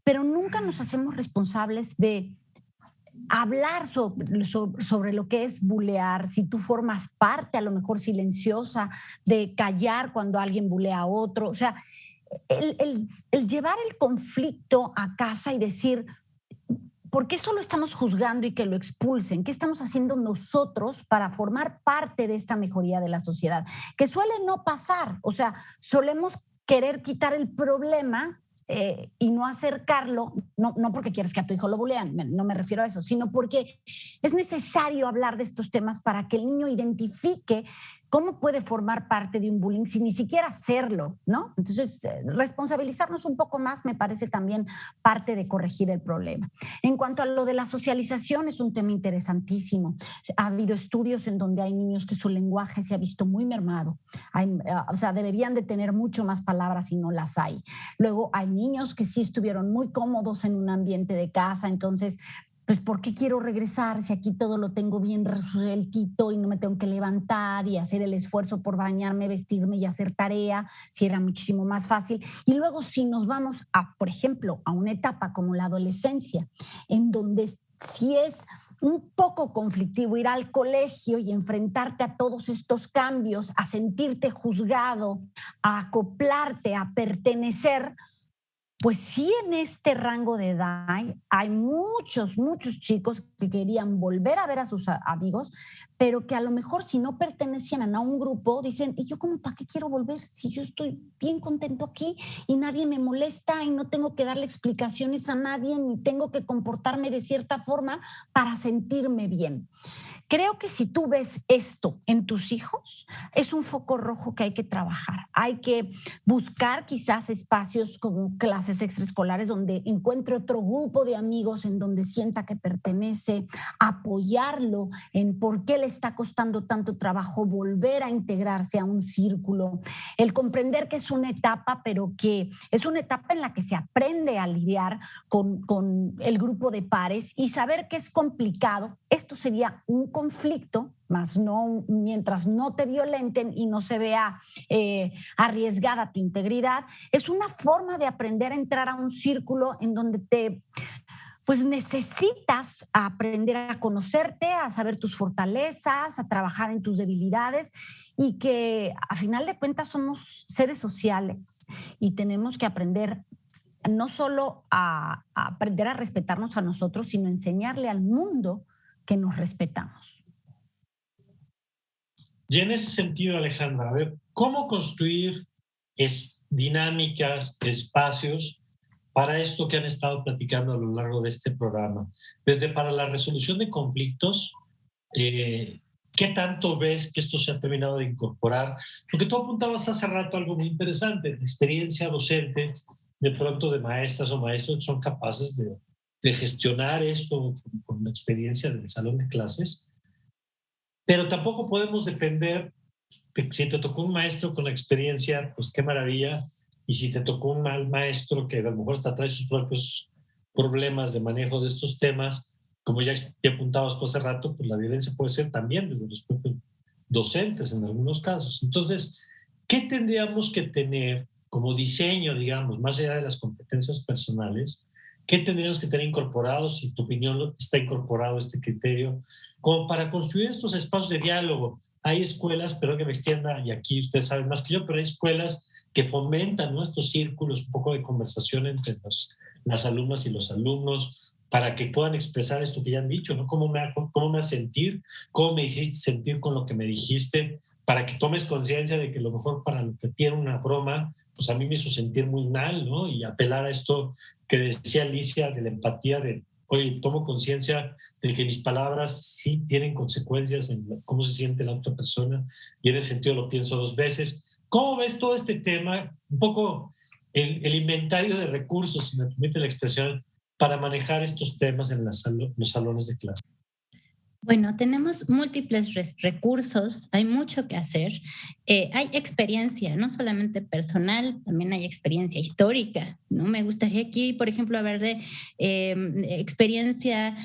Pero nunca nos hacemos responsables de hablar sobre lo que es bulear, si tú formas parte, a lo mejor silenciosa, de callar cuando alguien bulea a otro. O sea, el llevar el conflicto a casa y decir, ¿por qué solo estamos juzgando y que lo expulsen? ¿Qué estamos haciendo nosotros para formar parte de esta mejoría de la sociedad? Que suele no pasar, o sea, solemos querer quitar el problema y no acercarlo, no porque quieres que a tu hijo lo bulean, no me refiero a eso, sino porque es necesario hablar de estos temas para que el niño identifique cómo puede formar parte de un bullying sin ni siquiera hacerlo, ¿no? Entonces, responsabilizarnos un poco más me parece también parte de corregir el problema. En cuanto a lo de la socialización, es un tema interesantísimo. Ha habido estudios en donde hay niños que su lenguaje se ha visto muy mermado. O sea, deberían de tener mucho más palabras y no las hay. Luego, hay niños que sí estuvieron muy cómodos en un ambiente de casa, entonces pues ¿por qué quiero regresar si aquí todo lo tengo bien resueltito y no me tengo que levantar y hacer el esfuerzo por bañarme, vestirme y hacer tarea, si era muchísimo más fácil? Y luego si nos vamos a, por ejemplo, a una etapa como la adolescencia, en donde sí es un poco conflictivo ir al colegio y enfrentarte a todos estos cambios, a sentirte juzgado, a acoplarte, a pertenecer, pues sí, en este rango de edad hay muchos chicos que querían volver a ver a sus amigos, pero que a lo mejor si no pertenecían a un grupo, dicen, ¿y yo como para qué quiero volver si yo estoy bien contento aquí y nadie me molesta y no tengo que darle explicaciones a nadie ni tengo que comportarme de cierta forma para sentirme bien? Creo que si tú ves esto en tus hijos, es un foco rojo que hay que trabajar. Hay que buscar quizás espacios como clases extraescolares donde encuentre otro grupo de amigos en donde sienta que pertenece, apoyarlo en por qué le está costando tanto trabajo volver a integrarse a un círculo, el comprender que es una etapa, pero que es una etapa en la que se aprende a lidiar con el grupo de pares y saber que es complicado. Esto sería un conflicto, más no mientras no te violenten y no se vea arriesgada tu integridad. Es una forma de aprender a entrar a un círculo en donde pues necesitas aprender a conocerte, a saber tus fortalezas, a trabajar en tus debilidades y que a final de cuentas somos seres sociales y tenemos que aprender no solo a aprender a respetarnos a nosotros, sino enseñarle al mundo que nos respetamos. Y en ese sentido, Alejandra, a ver, ¿cómo construir dinámicas, espacios para esto que han estado platicando a lo largo de este programa? Desde para la resolución de conflictos, ¿qué tanto ves que esto se ha terminado de incorporar? Porque tú apuntabas hace rato algo muy interesante, la experiencia docente, de pronto de maestras o maestros que son capaces de de gestionar esto con la experiencia del salón de clases, pero tampoco podemos depender de que si te tocó un maestro con experiencia, pues qué maravilla, y si te tocó un mal maestro que a lo mejor hasta trae sus propios problemas de manejo de estos temas, como ya apuntabas tú hace rato, pues la violencia puede ser también desde los propios docentes en algunos casos. Entonces, ¿qué tendríamos que tener como diseño, digamos, más allá de las competencias personales? ¿Qué tendríamos que tener incorporados, si tu opinión está incorporado este criterio, como para construir estos espacios de diálogo? Hay escuelas, perdón que me extienda, y aquí ustedes saben más que yo, pero hay escuelas que fomentan, ¿no?, estos círculos, un poco de conversación entre las alumnas y los alumnos, para que puedan expresar esto que ya han dicho, ¿no? ¿Cómo me hace sentir? ¿Cómo me hiciste sentir con lo que me dijiste? Para que tomes conciencia de que lo mejor para lo que tiene una broma, pues a mí me hizo sentir muy mal, ¿no? Y apelar a esto que decía Alicia de la empatía, de, oye, tomo conciencia de que mis palabras sí tienen consecuencias en cómo se siente la otra persona, y en ese sentido lo pienso dos veces. ¿Cómo ves todo este tema? Un poco el inventario de recursos, si me permite la expresión, para manejar estos temas en los salones de clase. Bueno, tenemos múltiples recursos, hay mucho que hacer. Hay experiencia, no solamente personal, también hay experiencia histórica, ¿no? Me gustaría aquí, por ejemplo, hablar de experiencia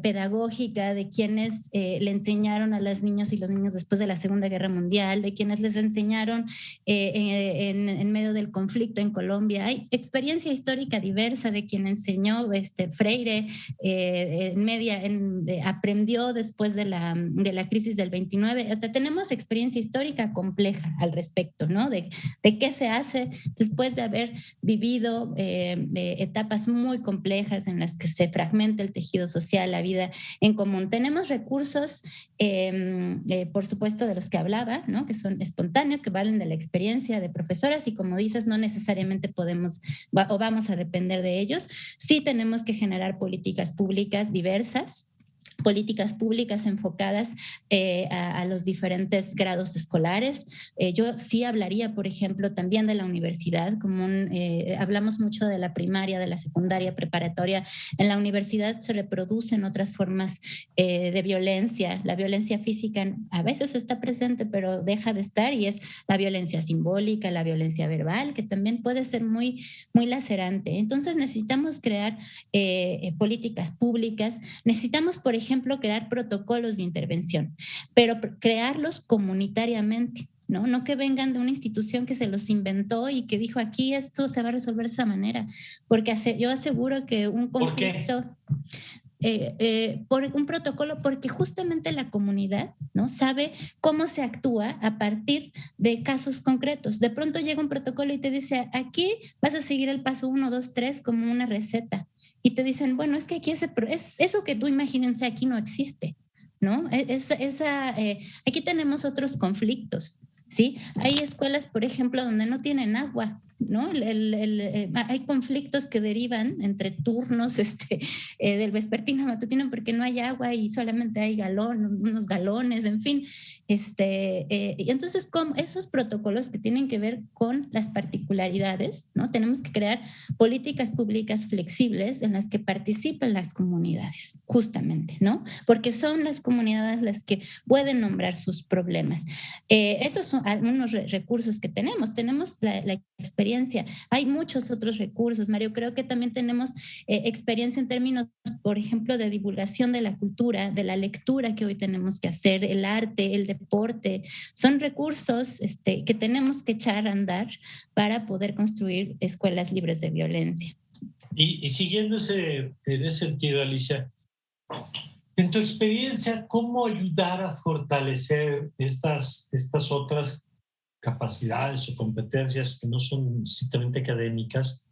pedagógica de quienes le enseñaron a las niñas y los niños después de la Segunda Guerra Mundial, de quienes les enseñaron en medio del conflicto en Colombia. Hay experiencia histórica diversa de quien enseñó Freire, aprendió después de la crisis del 29. Hasta tenemos experiencia histórica compleja al respecto, ¿no? De qué se hace después de haber vivido etapas muy complejas en las que se fragmenta el tejido social, la vida en común. Tenemos recursos, por supuesto, de los que hablaba, ¿no?, que son espontáneos, que valen de la experiencia de profesoras, y como dices, no necesariamente podemos o vamos a depender de ellos. Sí tenemos que generar políticas públicas diversas, políticas públicas enfocadas a los diferentes grados escolares. Yo sí hablaría, por ejemplo, también de la universidad, hablamos mucho de la primaria, de la secundaria, preparatoria. En la universidad se reproducen otras formas de violencia. La violencia física a veces está presente, pero deja de estar, y es la violencia simbólica, la violencia verbal, que también puede ser muy, muy lacerante. Entonces necesitamos crear políticas públicas, necesitamos, por ejemplo, crear protocolos de intervención, pero crearlos comunitariamente. No que vengan de una institución que se los inventó y que dijo aquí esto se va a resolver de esa manera, porque yo aseguro que un conflicto... por un protocolo, porque justamente la comunidad, ¿no?, sabe cómo se actúa a partir de casos concretos. De pronto llega un protocolo y te dice, aquí vas a seguir el paso 1, 2, 3 como una receta. Y te dicen, bueno, es que aquí eso que tú imaginas aquí no existe, ¿no? Aquí tenemos otros conflictos, ¿sí? Hay escuelas, por ejemplo, donde no tienen agua, ¿no? Hay conflictos que derivan entre turnos del vespertino matutino porque no hay agua y solamente hay unos galones, en fin. Y entonces, esos protocolos que tienen que ver con las particularidades, ¿no? Tenemos que crear políticas públicas flexibles en las que participen las comunidades, justamente, ¿no? Porque son las comunidades las que pueden nombrar sus problemas. Esos son algunos recursos que tenemos. Tenemos la experiencia. Hay muchos otros recursos, Mario. Creo que también tenemos experiencia en términos, por ejemplo, de divulgación de la cultura, de la lectura que hoy tenemos que hacer, el arte, el deporte. Son recursos que tenemos que echar a andar para poder construir escuelas libres de violencia. Y siguiendo en ese sentido, Alicia, en tu experiencia, ¿cómo ayudar a fortalecer estas otras capacidades o competencias que no son simplemente académicas,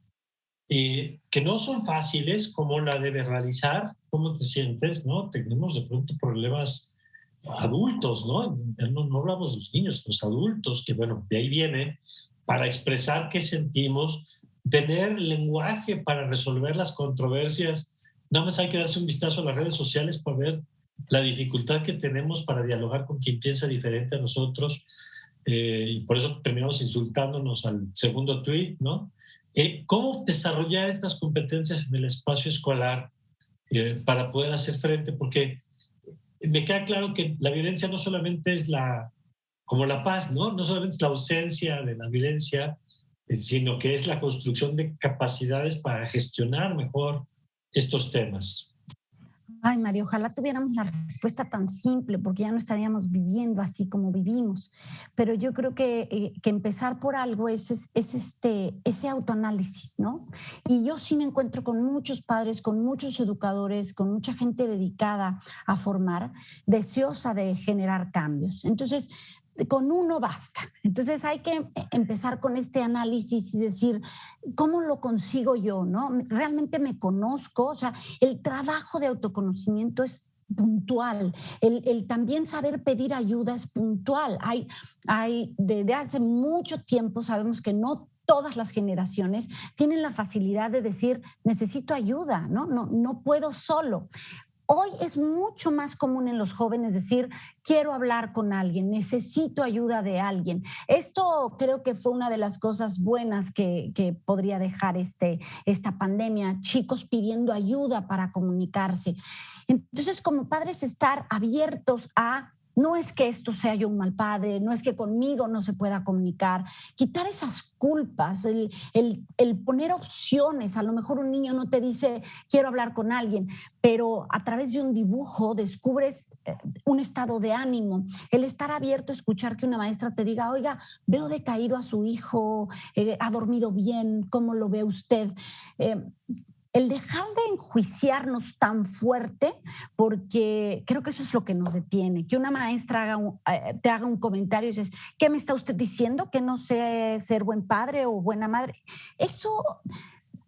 que no son fáciles, como la de verbalizar cómo te sientes, ¿no? Tenemos de pronto problemas adultos, ¿no? No hablamos de los niños, los adultos, que bueno, de ahí viene, para expresar qué sentimos, tener lenguaje para resolver las controversias. Nada más hay que darse un vistazo a las redes sociales para ver la dificultad que tenemos para dialogar con quien piensa diferente a nosotros. Y por eso terminamos insultándonos al segundo tweet, ¿no? ¿Cómo desarrollar estas competencias en el espacio escolar para poder hacer frente? Porque me queda claro que la violencia no solamente es como la paz, ¿no? No solamente es la ausencia de la violencia, sino que es la construcción de capacidades para gestionar mejor estos temas. Ay, María, ojalá tuviéramos la respuesta tan simple, porque ya no estaríamos viviendo así como vivimos. Pero yo creo que empezar por algo ese autoanálisis, ¿no? Y yo sí me encuentro con muchos padres, con muchos educadores, con mucha gente dedicada a formar, deseosa de generar cambios. Entonces, con uno basta. Entonces hay que empezar con este análisis y decir, ¿cómo lo consigo yo? ¿No? ¿Realmente me conozco? O sea, el trabajo de autoconocimiento es puntual, el también saber pedir ayuda es puntual. Desde hace mucho tiempo sabemos que no todas las generaciones tienen la facilidad de decir, necesito ayuda, ¿no? No puedo solo. Hoy es mucho más común en los jóvenes decir, quiero hablar con alguien, necesito ayuda de alguien. Esto creo que fue una de las cosas buenas que podría dejar esta pandemia, chicos pidiendo ayuda para comunicarse. Entonces, como padres, estar abiertos a no es que esto sea yo un mal padre, no es que conmigo no se pueda comunicar, quitar esas culpas, el poner opciones. A lo mejor un niño no te dice, quiero hablar con alguien, pero a través de un dibujo descubres un estado de ánimo, el estar abierto a escuchar que una maestra te diga, oiga, veo decaído a su hijo, ha dormido bien, ¿cómo lo ve usted? Eh, el dejar de enjuiciarnos tan fuerte, porque creo que eso es lo que nos detiene, que una maestra te haga un comentario y dices, ¿qué me está usted diciendo? ¿Que no sé ser buen padre o buena madre? Eso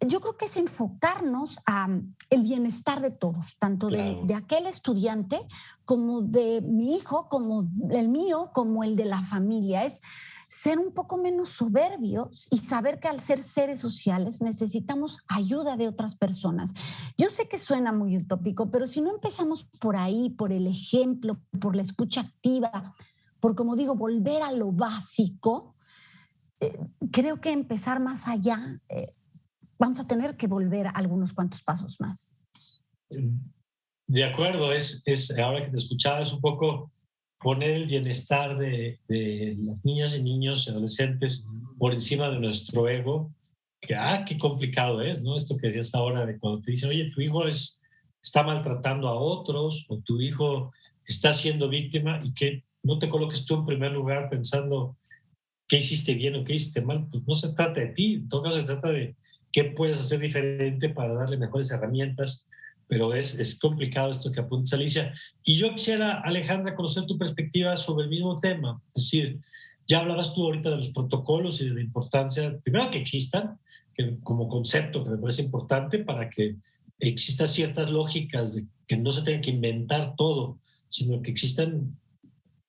yo creo que es enfocarnos a el bienestar de todos, tanto Claro. de aquel estudiante como de mi hijo, como el mío, como el de la familia. Es ser un poco menos soberbios y saber que al ser seres sociales necesitamos ayuda de otras personas. Yo sé que suena muy utópico, pero si no empezamos por ahí, por el ejemplo, por la escucha activa, por, como digo, volver a lo básico, eh, creo que empezar más allá, vamos a tener que volver algunos cuantos pasos más. De acuerdo, ahora que te escuchaba, es un poco poner el bienestar de las niñas y niños y adolescentes por encima de nuestro ego, que, qué complicado es, ¿no? Esto que decías ahora de cuando te dicen, oye, tu hijo está maltratando a otros o tu hijo está siendo víctima y que no te coloques tú en primer lugar pensando qué hiciste bien o qué hiciste mal, pues no se trata de ti, en todo caso se trata de qué puedes hacer diferente para darle mejores herramientas, pero es complicado esto que apunta Alicia. Y yo quisiera, Alejandra, conocer tu perspectiva sobre el mismo tema. Es decir, ya hablabas tú ahorita de los protocolos y de la importancia, primero que existan, que como concepto que me parece importante para que existan ciertas lógicas de que no se tenga que inventar todo, sino que existan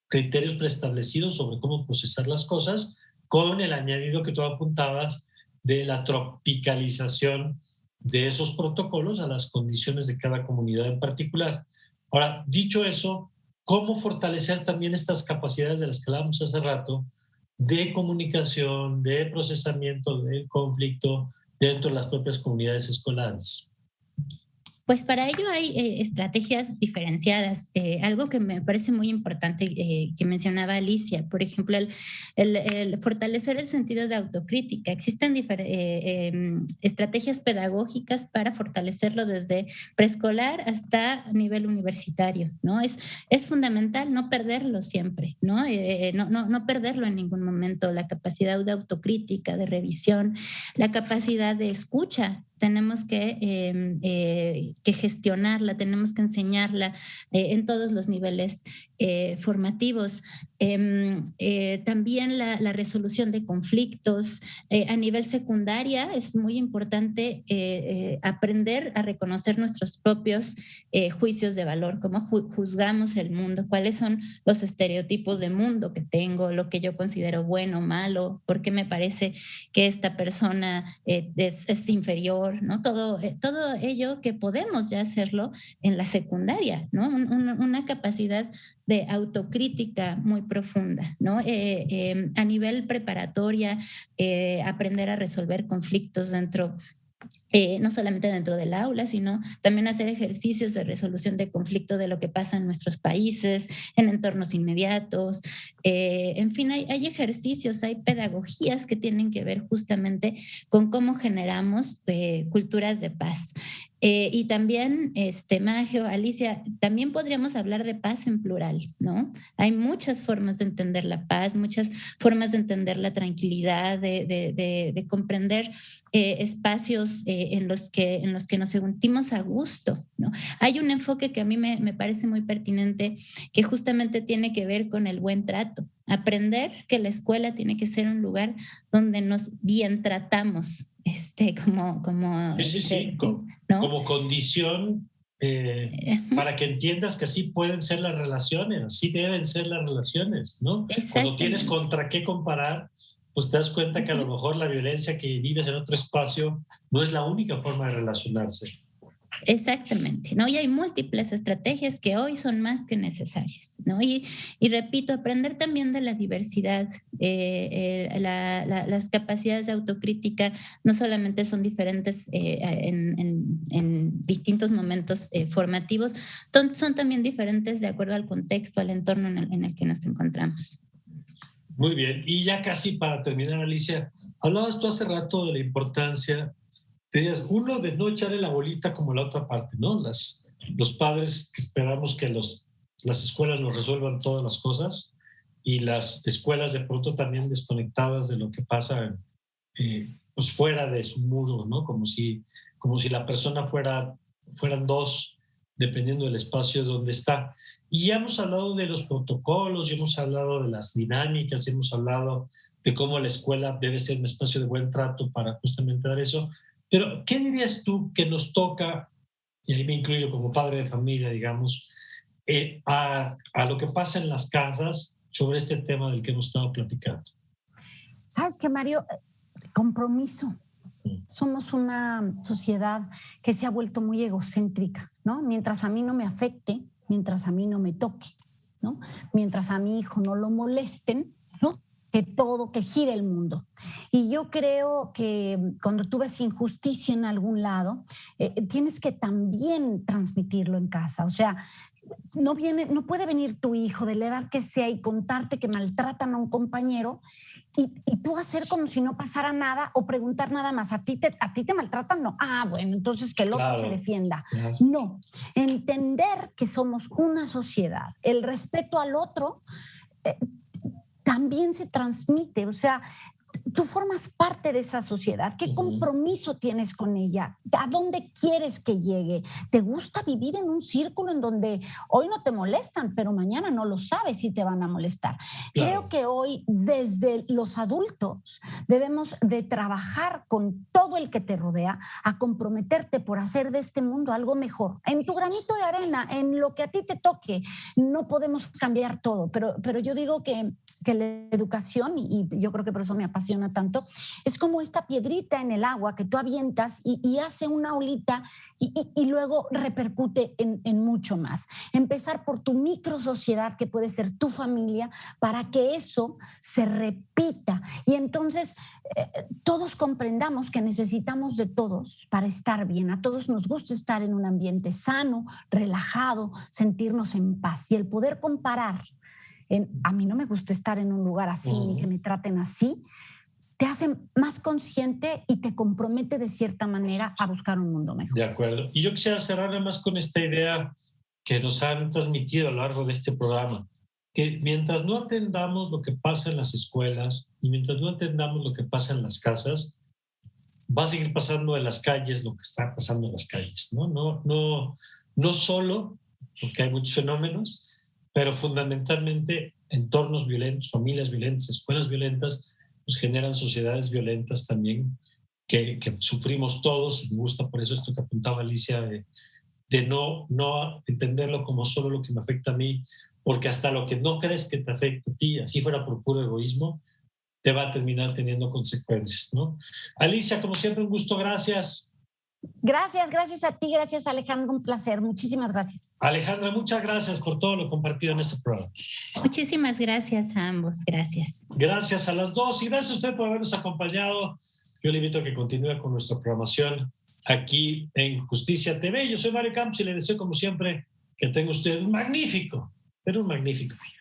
criterios preestablecidos sobre cómo procesar las cosas, con el añadido que tú apuntabas de la tropicalización de esos protocolos a las condiciones de cada comunidad en particular. Ahora, dicho eso, ¿cómo fortalecer también estas capacidades de las que hablábamos hace rato de comunicación, de procesamiento del conflicto dentro de las propias comunidades escolares? Pues para ello hay estrategias diferenciadas. Algo que me parece muy importante que mencionaba Alicia, por ejemplo, el fortalecer el sentido de autocrítica. Existen estrategias pedagógicas para fortalecerlo desde preescolar hasta nivel universitario, ¿no? Es fundamental no perderlo siempre, ¿no? No perderlo en ningún momento, la capacidad de autocrítica, de revisión, la capacidad de escucha. Tenemos que gestionarla, tenemos que enseñarla en todos los niveles formativos. También la resolución de conflictos. A nivel secundaria es muy importante aprender a reconocer nuestros propios juicios de valor, cómo juzgamos el mundo, cuáles son los estereotipos de mundo que tengo, lo que yo considero bueno o malo, por qué me parece que esta persona es inferior, ¿no? Todo ello que podemos ya hacerlo en la secundaria, ¿no? Una capacidad de autocrítica muy profunda, ¿no? A nivel preparatoria, aprender a resolver conflictos dentro no solamente dentro del aula, sino también hacer ejercicios de resolución de conflicto de lo que pasa en nuestros países, en entornos inmediatos. En fin, hay ejercicios, hay pedagogías que tienen que ver justamente con cómo generamos culturas de paz. Y también, Majo, Alicia, también podríamos hablar de paz en plural, ¿no? Hay muchas formas de entender la paz, muchas formas de entender la tranquilidad, de comprender espacios en los que nos sentimos a gusto, ¿no? Hay un enfoque que a mí me parece muy pertinente, que justamente tiene que ver con el buen trato. Aprender que la escuela tiene que ser un lugar donde nos bien tratamos, Sí. ¿no? Como condición para que entiendas que así pueden ser las relaciones, así deben ser las relaciones, ¿no? Cuando tienes contra qué comparar, pues te das cuenta que a lo mejor la violencia que vives en otro espacio no es la única forma de relacionarse. Exactamente, ¿no? Y hay múltiples estrategias que hoy son más que necesarias, ¿no? Y repito, aprender también de la diversidad, las capacidades de autocrítica no solamente son diferentes en distintos momentos formativos, son también diferentes de acuerdo al contexto, al entorno en el que nos encontramos. Muy bien, y ya casi para terminar, Alicia, hablabas tú hace rato de la importancia. Decías, uno, de no echarle la bolita como la otra parte, ¿no? Los padres que esperamos que las escuelas nos resuelvan todas las cosas y las escuelas de pronto también desconectadas de lo que pasa pues fuera de su muro, ¿no? Como si la persona fueran dos, dependiendo del espacio donde está. Y ya hemos hablado de los protocolos, ya hemos hablado de las dinámicas, ya hemos hablado de cómo la escuela debe ser un espacio de buen trato para justamente dar eso. Pero, ¿qué dirías tú que nos toca, y ahí me incluyo como padre de familia, digamos, a lo que pasa en las casas sobre este tema del que hemos estado platicando? ¿Sabes qué, Mario? Compromiso. Somos una sociedad que se ha vuelto muy egocéntrica, ¿no? Mientras a mí no me afecte, mientras a mí no me toque, ¿no? Mientras a mi hijo no lo molesten, ¿no? Que gire el mundo. Y yo creo que cuando tú ves injusticia en algún lado, tienes que también transmitirlo en casa. O sea, no puede venir tu hijo de la edad que sea y contarte que maltratan a un compañero y tú hacer como si no pasara nada o preguntar nada más. ¿A ti te maltratan? No. Ah, bueno, entonces que el otro se defienda. Claro. No. Entender que somos una sociedad. El respeto al otro también se transmite. O sea, tú formas parte de esa sociedad. ¿Qué compromiso tienes con ella? ¿A dónde quieres que llegue? ¿Te gusta vivir en un círculo en donde hoy no te molestan, pero mañana no lo sabes si te van a molestar? Claro. Creo que hoy, desde los adultos, debemos de trabajar con todo el que te rodea a comprometerte por hacer de este mundo algo mejor. En tu granito de arena, en lo que a ti te toque, no podemos cambiar todo, pero yo digo que la educación, y yo creo que por eso me apasiona tanto, es como esta piedrita en el agua que tú avientas y hace una olita y luego repercute en mucho más. Empezar por tu micro sociedad, que puede ser tu familia, para que eso se repita. Y entonces todos comprendamos que necesitamos de todos para estar bien. A todos nos gusta estar en un ambiente sano, relajado, sentirnos en paz. Y el poder comparar, a mí no me gusta estar en un lugar así, ni que me traten así, te hace más consciente y te compromete de cierta manera a buscar un mundo mejor. De acuerdo. Y yo quisiera cerrar nada más con esta idea que nos han transmitido a lo largo de este programa, que mientras no atendamos lo que pasa en las escuelas y mientras no atendamos lo que pasa en las casas, va a seguir pasando en las calles lo que está pasando en las calles, ¿no? No solo, porque hay muchos fenómenos, pero fundamentalmente entornos violentos, familias violentas, escuelas violentas, pues generan sociedades violentas también que sufrimos todos. Me gusta por eso esto que apuntaba Alicia de no entenderlo como solo lo que me afecta a mí, porque hasta lo que no crees que te afecta a ti, así fuera por puro egoísmo, te va a terminar teniendo consecuencias, ¿no? Alicia, como siempre, un gusto, gracias. Gracias a ti, gracias Alejandro, un placer, muchísimas gracias. Alejandra, muchas gracias por todo lo compartido en este programa. Muchísimas gracias a ambos, gracias. Gracias a las dos y gracias a usted por habernos acompañado. Yo le invito a que continúe con nuestra programación aquí en Justicia TV. Yo soy Mario Campos y le deseo como siempre que tenga usted un magnífico, pero un magnífico día.